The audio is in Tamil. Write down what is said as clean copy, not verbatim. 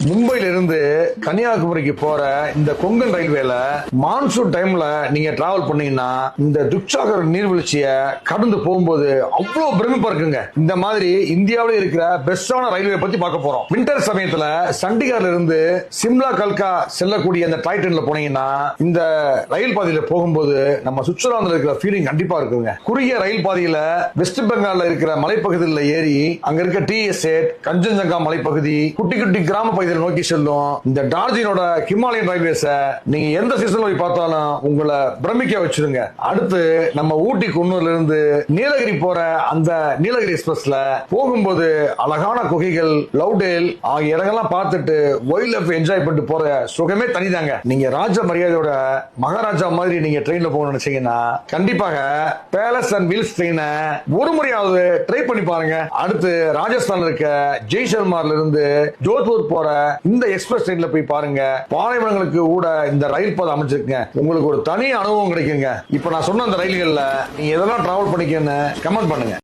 மும்பைல இருந்து கன்னியாகுமரிக்கு போற இந்த கொங்கன் ரயில்வேல மான்சூன் டைம்ல நீங்க டிராவல் பண்ணீங்கன்னா இந்த துக்சாகர் நீர்வீழ்ச்சிய கடந்து போகும்போது அவ்வளவு பிரமிப்பா இருக்குங்க. இந்த மாதிரி இந்தியாவில இருக்கிற பெஸ்டான ரயில்வே பத்தி பார்க்க போறோம். வின்டர் சமயத்துல சண்டிகர்ல இருந்து சிம்லா கல்கா செல்லக்கூடிய அந்த டாய் ட்ரெயின்ல போனீங்கன்னா இந்த ரயில் பாதையில போகும்போது நம்ம சுவிட்சர்லாந்துல இருக்கிற ஃபீலிங் கண்டிப்பா இருக்குங்க. குறுகிய ரயில் பாதையில வெஸ்ட் பெங்கால்ல இருக்கிற மலைப்பகுதியில் ஏறி அங்க இருக்க டி எஸ்டேட், கஞ்சன்ஜங்கா மலைப்பகுதி, குட்டி குட்டி கிராம பகுதியில் நோக்கி செல்லும். இந்த டார்ஜினோட ஹிமாலயன் ரயில்வேஸ நீங்க எந்த சீசன்ல போய் பார்த்தாலும் உங்களை பிரமிக்க வச்சிருங்க. அடுத்து நம்ம ஊட்டி குன்னூர்ல இருந்து நீலகிரி போற அந்த நீலகிரி எக்ஸ்பிரஸ்ல போகும்போது அழகான குகைகள், லவ்டேல் ஆகிய இடங்கள்லாம் பார்த்துட்டு வைல்ட் லைஃப் என்ஜாய் பண்ணிட்டு போற சுகமே தனிதாங்க. நீங்க ராஜ மரியாதையோட மகாராஜா மாதிரி நீங்க ட்ரெயின்ல போகணும்னு நினைச்சீங்கன்னா கண்டிப்பாக பேலஸ் அண்ட் வீல்ஸ் ட்ரெயினை ஒரு முறையாவது ட்ரை பண்ணி பாருங்க. அடுத்து ராஜஸ்தான்ல இருக்க ஜெய்சல்மார்ல இருந்து ஜோத்பூர் போற இந்த எக்ஸ்பிரஸ் ட்ரெயின்ல போய் பாருங்க. பாலைவனங்களுக்கு கூட இந்த ரயில் பாதை அமைச்சிருக்குங்க. உங்களுக்கு ஒரு தனி அனுபவம் கிடைக்குங்க. இப்ப நான் சொன்ன அந்த ரயில்கள்ல நீங்க எதெல்லாம் டிராவல் பண்ணிக்கன்னு கமெண்ட் பண்ணுங்க.